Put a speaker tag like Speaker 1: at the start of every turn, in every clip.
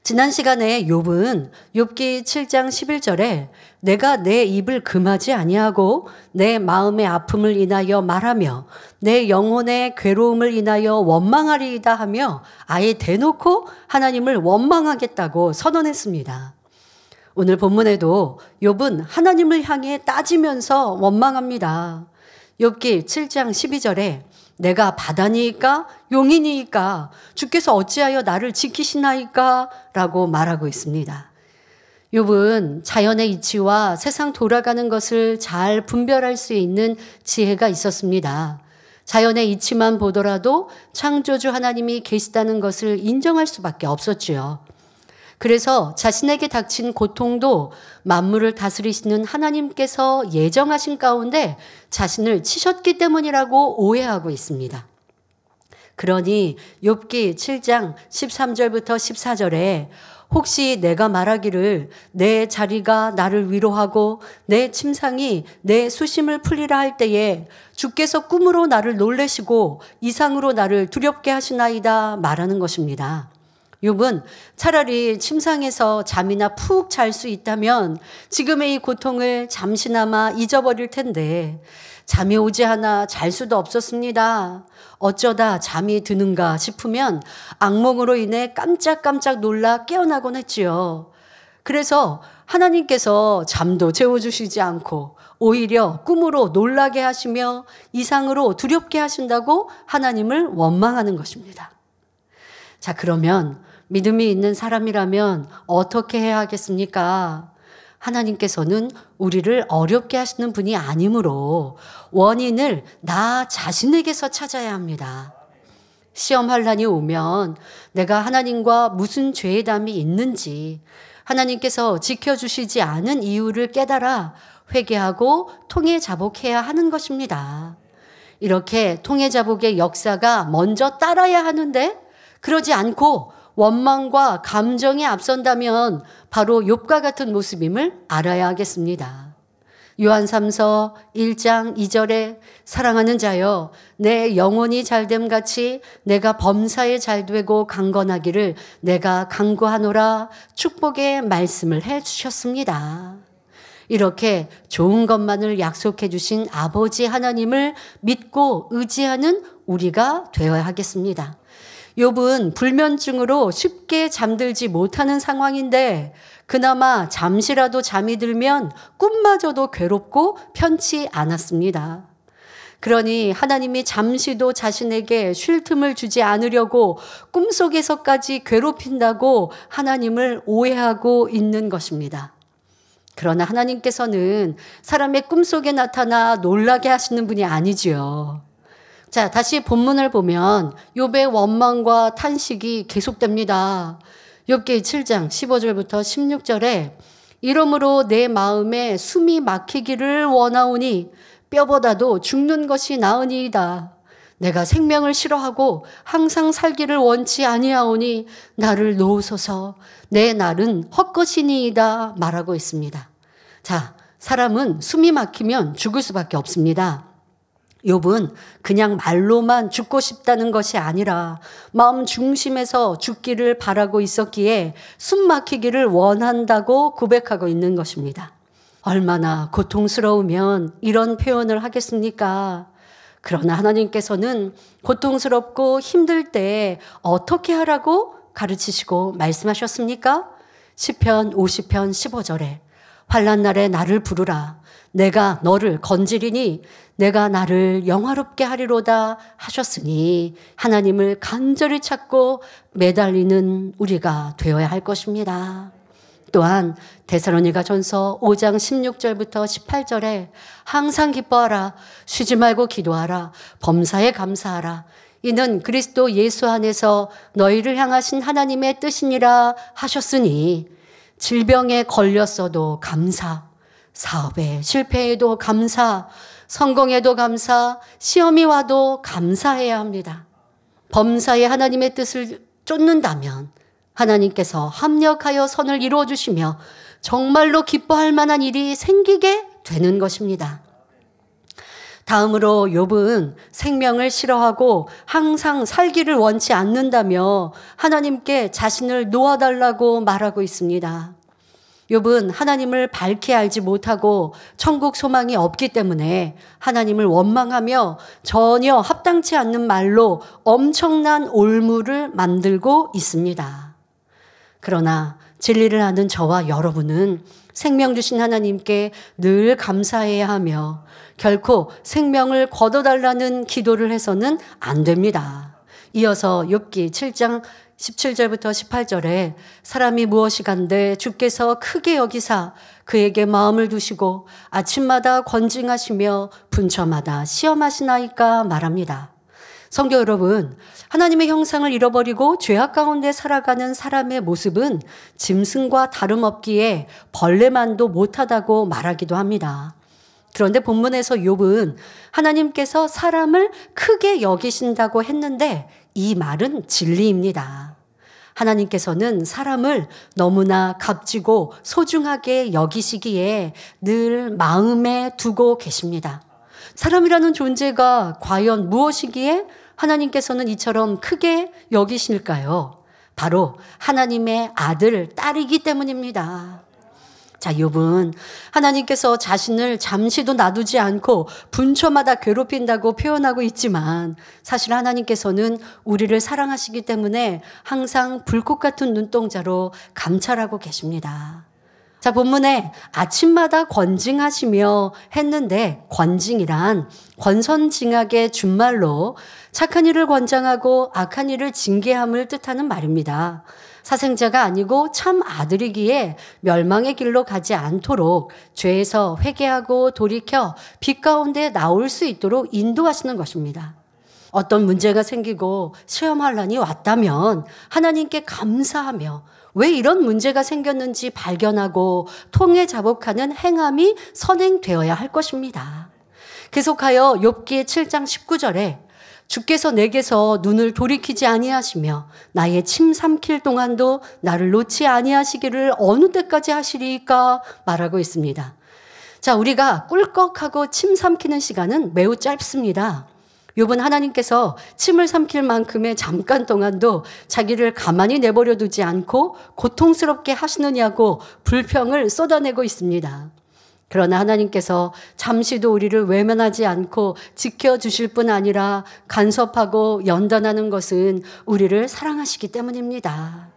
Speaker 1: 지난 시간에 욥은 욥기 7장 11절에 내가 내 입을 금하지 아니하고 내 마음의 아픔을 인하여 말하며 내 영혼의 괴로움을 인하여 원망하리이다 하며 아예 대놓고 하나님을 원망하겠다고 선언했습니다. 오늘 본문에도 욥은 하나님을 향해 따지면서 원망합니다. 욥기 7장 12절에 내가 바다니이까 용이니이까 주께서 어찌하여 나를 지키시나이까 라고 말하고 있습니다. 욥은 자연의 이치와 세상 돌아가는 것을 잘 분별할 수 있는 지혜가 있었습니다. 자연의 이치만 보더라도 창조주 하나님이 계시다는 것을 인정할 수밖에 없었지요. 그래서 자신에게 닥친 고통도 만물을 다스리시는 하나님께서 예정하신 가운데 자신을 치셨기 때문이라고 오해하고 있습니다. 그러니 욥기 7장 13절부터 14절에 혹시 내가 말하기를 내 자리가 나를 위로하고 내 침상이 내 수심을 풀리라 할 때에 주께서 꿈으로 나를 놀래시고 이상으로 나를 두렵게 하시나이다 말하는 것입니다. 욥은 차라리 침상에서 잠이나 푹 잘 수 있다면 지금의 이 고통을 잠시나마 잊어버릴 텐데 잠이 오지 않아 잘 수도 없었습니다. 어쩌다 잠이 드는가 싶으면 악몽으로 인해 깜짝깜짝 놀라 깨어나곤 했지요. 그래서 하나님께서 잠도 재워주시지 않고 오히려 꿈으로 놀라게 하시며 이상으로 두렵게 하신다고 하나님을 원망하는 것입니다. 자, 그러면 믿음이 있는 사람이라면 어떻게 해야 하겠습니까? 하나님께서는 우리를 어렵게 하시는 분이 아니므로 원인을 나 자신에게서 찾아야 합니다. 시험 환난이 오면 내가 하나님과 무슨 죄담이 있는지 하나님께서 지켜주시지 않은 이유를 깨달아 회개하고 통해자복해야 하는 것입니다. 이렇게 통해자복의 역사가 먼저 따라야 하는데 그러지 않고 원망과 감정에 앞선다면 바로 욥과 같은 모습임을 알아야 하겠습니다. 요한 3서 1장 2절에 사랑하는 자여 내 영혼이 잘됨 같이 내가 범사에 잘되고 강건하기를 내가 간구하노라 축복의 말씀을 해주셨습니다. 이렇게 좋은 것만을 약속해 주신 아버지 하나님을 믿고 의지하는 우리가 되어야 하겠습니다. 욥은 불면증으로 쉽게 잠들지 못하는 상황인데 그나마 잠시라도 잠이 들면 꿈마저도 괴롭고 편치 않았습니다. 그러니 하나님이 잠시도 자신에게 쉴 틈을 주지 않으려고 꿈속에서까지 괴롭힌다고 하나님을 오해하고 있는 것입니다. 그러나 하나님께서는 사람의 꿈속에 나타나 놀라게 하시는 분이 아니지요. 자, 다시 본문을 보면 욥의 원망과 탄식이 계속됩니다. 욥기 7장 15절부터 16절에 이러므로 내 마음에 숨이 막히기를 원하오니 뼈보다도 죽는 것이 나으니이다. 내가 생명을 싫어하고 항상 살기를 원치 아니하오니 나를 놓으소서 내 날은 헛것이니이다 말하고 있습니다. 자, 사람은 숨이 막히면 죽을 수밖에 없습니다. 욥은 그냥 말로만 죽고 싶다는 것이 아니라 마음 중심에서 죽기를 바라고 있었기에 숨 막히기를 원한다고 고백하고 있는 것입니다. 얼마나 고통스러우면 이런 표현을 하겠습니까? 그러나 하나님께서는 고통스럽고 힘들 때 어떻게 하라고 가르치시고 말씀하셨습니까? 시편 50편 15절에 환난 날에 나를 부르라. 내가 너를 건지리니 내가 나를 영화롭게 하리로다 하셨으니 하나님을 간절히 찾고 매달리는 우리가 되어야 할 것입니다. 또한 데살로니가전서 5장 16절부터 18절에 항상 기뻐하라. 쉬지 말고 기도하라. 범사에 감사하라. 이는 그리스도 예수 안에서 너희를 향하신 하나님의 뜻이니라 하셨으니 질병에 걸렸어도 감사, 사업에 실패해도 감사, 성공에도 감사, 시험이 와도 감사해야 합니다. 범사에 하나님의 뜻을 쫓는다면 하나님께서 합력하여 선을 이루어 주시며 정말로 기뻐할 만한 일이 생기게 되는 것입니다. 다음으로 욥은 생명을 싫어하고 항상 살기를 원치 않는다며 하나님께 자신을 놓아달라고 말하고 있습니다. 욥은 하나님을 밝히 알지 못하고 천국 소망이 없기 때문에 하나님을 원망하며 전혀 합당치 않는 말로 엄청난 올무를 만들고 있습니다. 그러나 진리를 아는 저와 여러분은 생명 주신 하나님께 늘 감사해야 하며 결코 생명을 거둬달라는 기도를 해서는 안 됩니다. 이어서 욥기 7장 17절부터 18절에 사람이 무엇이간데 주께서 크게 여기사 그에게 마음을 두시고 아침마다 권징하시며 분처마다 시험하시나이까 말합니다. 성도 여러분, 하나님의 형상을 잃어버리고 죄악 가운데 살아가는 사람의 모습은 짐승과 다름없기에 벌레만도 못하다고 말하기도 합니다. 그런데 본문에서 욥은 하나님께서 사람을 크게 여기신다고 했는데 이 말은 진리입니다. 하나님께서는 사람을 너무나 값지고 소중하게 여기시기에 늘 마음에 두고 계십니다. 사람이라는 존재가 과연 무엇이기에 하나님께서는 이처럼 크게 여기실까요? 바로 하나님의 아들, 딸이기 때문입니다. 자, 욥은 하나님께서 자신을 잠시도 놔두지 않고 분초마다 괴롭힌다고 표현하고 있지만 사실 하나님께서는 우리를 사랑하시기 때문에 항상 불꽃 같은 눈동자로 감찰하고 계십니다. 자, 본문에 아침마다 권징하시며 했는데 권징이란 권선징악의 준말로 착한 일을 권장하고 악한 일을 징계함을 뜻하는 말입니다. 사생자가 아니고 참 아들이기에 멸망의 길로 가지 않도록 죄에서 회개하고 돌이켜 빛 가운데 나올 수 있도록 인도하시는 것입니다. 어떤 문제가 생기고 시험환란이 왔다면 하나님께 감사하며 왜 이런 문제가 생겼는지 발견하고 통해 자복하는 행함이 선행되어야 할 것입니다. 계속하여 욥기 7장 19절에 주께서 내게서 눈을 돌이키지 아니하시며 나의 침 삼킬 동안도 나를 놓지 아니하시기를 어느 때까지 하시리까 말하고 있습니다. 자, 우리가 꿀꺽하고 침 삼키는 시간은 매우 짧습니다. 욥은 하나님께서 침을 삼킬 만큼의 잠깐 동안도 자기를 가만히 내버려 두지 않고 고통스럽게 하시느냐고 불평을 쏟아내고 있습니다. 그러나 하나님께서 잠시도 우리를 외면하지 않고 지켜주실 뿐 아니라 간섭하고 연단하는 것은 우리를 사랑하시기 때문입니다.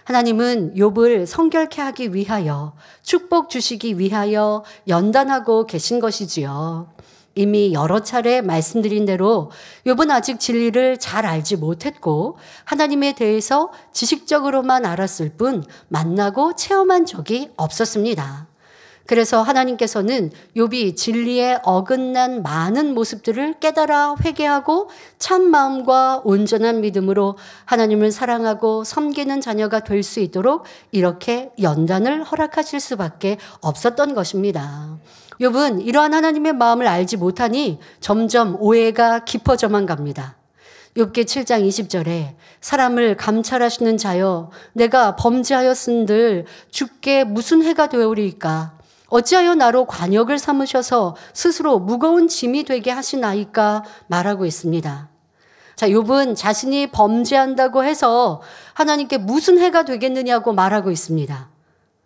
Speaker 1: 하나님은 욥을 성결케 하기 위하여 축복 주시기 위하여 연단하고 계신 것이지요. 이미 여러 차례 말씀드린 대로 욥은 아직 진리를 잘 알지 못했고 하나님에 대해서 지식적으로만 알았을 뿐 만나고 체험한 적이 없었습니다. 그래서 하나님께서는 욥이 진리에 어긋난 많은 모습들을 깨달아 회개하고 참 마음과 온전한 믿음으로 하나님을 사랑하고 섬기는 자녀가 될 수 있도록 이렇게 연단을 허락하실 수밖에 없었던 것입니다. 욥은 이러한 하나님의 마음을 알지 못하니 점점 오해가 깊어져만 갑니다. 욥기 7장 20절에 사람을 감찰하시는 자여 내가 범죄하였은들 주께 무슨 해가 되오리이까 어찌하여 나로 관역을 삼으셔서 스스로 무거운 짐이 되게 하시나이까 말하고 있습니다. 자, 욥은 자신이 범죄한다고 해서 하나님께 무슨 해가 되겠느냐고 말하고 있습니다.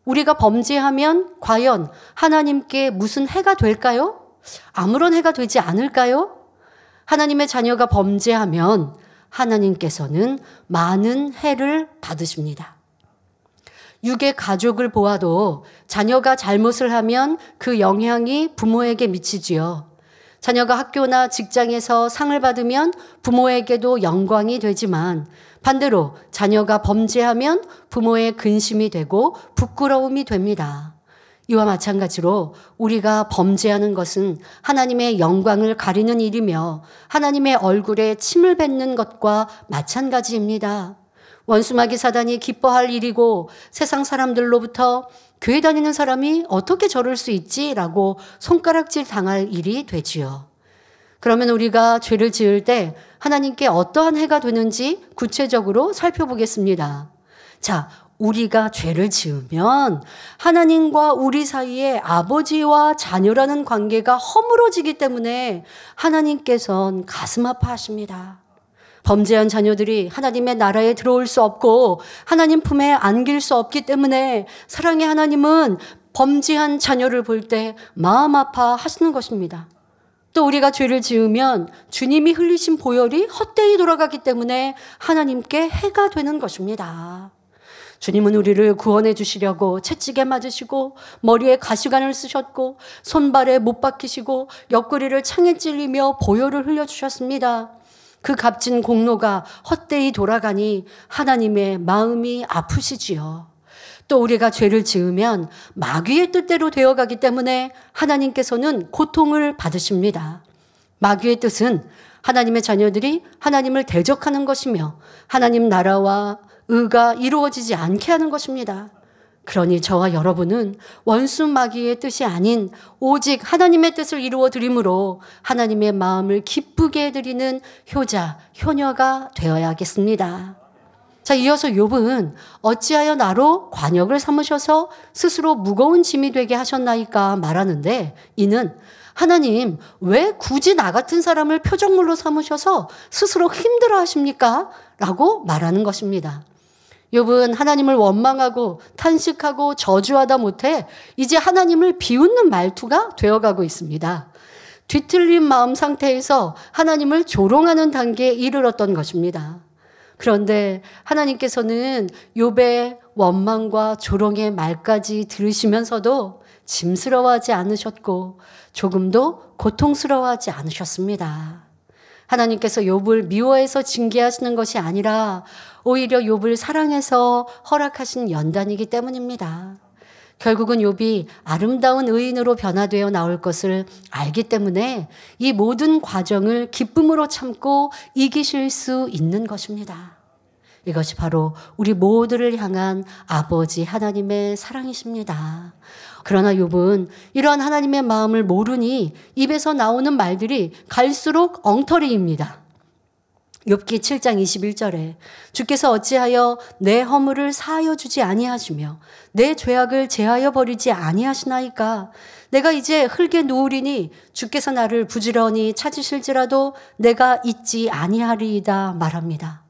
Speaker 1: 우리가 범죄하면 과연 하나님께 무슨 해가 될까요? 아무런 해가 되지 않을까요? 하나님의 자녀가 범죄하면 하나님께서는 많은 해를 받으십니다. 육의 가족을 보아도 자녀가 잘못을 하면 그 영향이 부모에게 미치지요. 자녀가 학교나 직장에서 상을 받으면 부모에게도 영광이 되지만 반대로 자녀가 범죄하면 부모의 근심이 되고 부끄러움이 됩니다. 이와 마찬가지로 우리가 범죄하는 것은 하나님의 영광을 가리는 일이며 하나님의 얼굴에 침을 뱉는 것과 마찬가지입니다. 원수마귀 사단이 기뻐할 일이고 세상 사람들로부터 교회 다니는 사람이 어떻게 저럴 수 있지라고 손가락질 당할 일이 되지요. 그러면 우리가 죄를 지을 때 하나님께 어떠한 해가 되는지 구체적으로 살펴보겠습니다. 자, 우리가 죄를 지으면 하나님과 우리 사이에 아버지와 자녀라는 관계가 허물어지기 때문에 하나님께서는 가슴 아파하십니다. 범죄한 자녀들이 하나님의 나라에 들어올 수 없고 하나님 품에 안길 수 없기 때문에 사랑의 하나님은 범죄한 자녀를 볼 때 마음 아파하시는 것입니다. 또 우리가 죄를 지으면 주님이 흘리신 보혈이 헛되이 돌아가기 때문에 하나님께 해가 되는 것입니다. 주님은 우리를 구원해 주시려고 채찍에 맞으시고 머리에 가시관을 쓰셨고 손발에 못 박히시고 옆구리를 창에 찔리며 보혈을 흘려주셨습니다. 그 값진 공로가 헛되이 돌아가니 하나님의 마음이 아프시지요. 또 우리가 죄를 지으면 마귀의 뜻대로 되어가기 때문에 하나님께서는 고통을 받으십니다. 마귀의 뜻은 하나님의 자녀들이 하나님을 대적하는 것이며 하나님 나라와 의가 이루어지지 않게 하는 것입니다. 그러니 저와 여러분은 원수 마귀의 뜻이 아닌 오직 하나님의 뜻을 이루어 드림으로 하나님의 마음을 기쁘게 해드리는 효자, 효녀가 되어야겠습니다. 자, 이어서 욥은 어찌하여 나로 관역을 삼으셔서 스스로 무거운 짐이 되게 하셨나이까 말하는데, 이는 하나님 왜 굳이 나 같은 사람을 표적물로 삼으셔서 스스로 힘들어 하십니까? 라고 말하는 것입니다. 욥은 하나님을 원망하고 탄식하고 저주하다 못해 이제 하나님을 비웃는 말투가 되어가고 있습니다. 뒤틀린 마음 상태에서 하나님을 조롱하는 단계에 이르렀던 것입니다. 그런데 하나님께서는 욥의 원망과 조롱의 말까지 들으시면서도 짐스러워하지 않으셨고 조금도 고통스러워하지 않으셨습니다. 하나님께서 욥을 미워해서 징계하시는 것이 아니라 오히려 욥을 사랑해서 허락하신 연단이기 때문입니다. 결국은 욥이 아름다운 의인으로 변화되어 나올 것을 알기 때문에 이 모든 과정을 기쁨으로 참고 이기실 수 있는 것입니다. 이것이 바로 우리 모두를 향한 아버지 하나님의 사랑이십니다. 그러나 욥은 이러한 하나님의 마음을 모르니 입에서 나오는 말들이 갈수록 엉터리입니다. 욥기 7장 21절에 주께서 어찌하여 내 허물을 사하여 주지 아니하시며 내 죄악을 제하여 버리지 아니하시나이까. 내가 이제 흙에 누우리니 주께서 나를 부지런히 찾으실지라도 내가 잊지 아니하리이다 말합니다.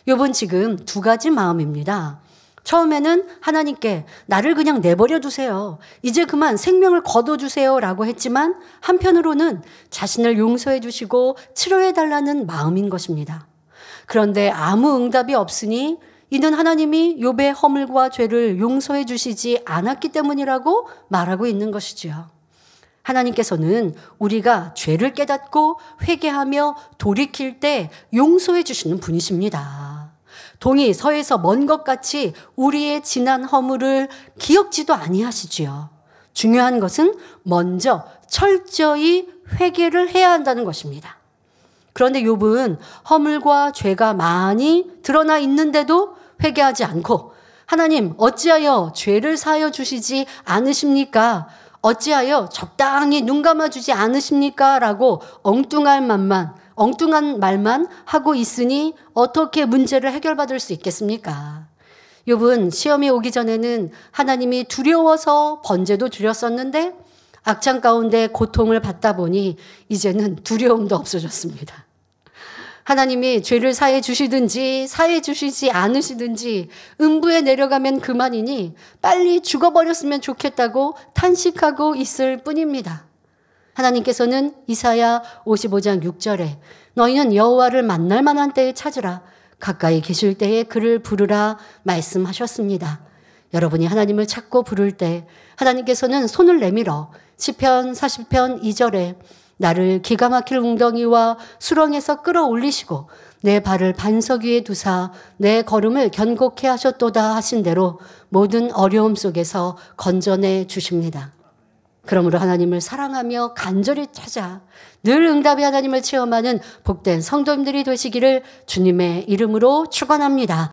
Speaker 1: 욥은 지금 두 가지 마음입니다. 처음에는 하나님께 나를 그냥 내버려 두세요. 이제 그만 생명을 거둬주세요 라고 했지만 한편으로는 자신을 용서해 주시고 치료해 달라는 마음인 것입니다. 그런데 아무 응답이 없으니 이는 하나님이 욥의 허물과 죄를 용서해 주시지 않았기 때문이라고 말하고 있는 것이지요. 하나님께서는 우리가 죄를 깨닫고 회개하며 돌이킬 때 용서해 주시는 분이십니다. 동이 서에서 먼 것 같이 우리의 지난 허물을 기억지도 아니하시지요. 중요한 것은 먼저 철저히 회개를 해야 한다는 것입니다. 그런데 욥은 허물과 죄가 많이 드러나 있는데도 회개하지 않고 하나님 어찌하여 죄를 사하여 주시지 않으십니까? 어찌하여 적당히 눈 감아주지 않으십니까? 라고 엉뚱한 말만 하고 있으니 어떻게 문제를 해결받을 수 있겠습니까? 욥은 시험이 오기 전에는 하나님이 두려워서 번제도 드렸었는데 악창 가운데 고통을 받다 보니 이제는 두려움도 없어졌습니다. 하나님이 죄를 사해 주시든지 사해 주시지 않으시든지 음부에 내려가면 그만이니 빨리 죽어버렸으면 좋겠다고 탄식하고 있을 뿐입니다. 하나님께서는 이사야 55장 6절에 너희는 여호와를 만날 만한 때에 찾으라. 가까이 계실 때에 그를 부르라 말씀하셨습니다. 여러분이 하나님을 찾고 부를 때 하나님께서는 손을 내밀어 시편 40편 2절에 나를 기가 막힐 웅덩이와 수렁에서 끌어올리시고 내 발을 반석 위에 두사 내 걸음을 견고케 하셨도다 하신 대로 모든 어려움 속에서 건져내 주십니다. 그러므로 하나님을 사랑하며 간절히 찾아 늘 응답의 하나님을 체험하는 복된 성도님들이 되시기를 주님의 이름으로 축원합니다.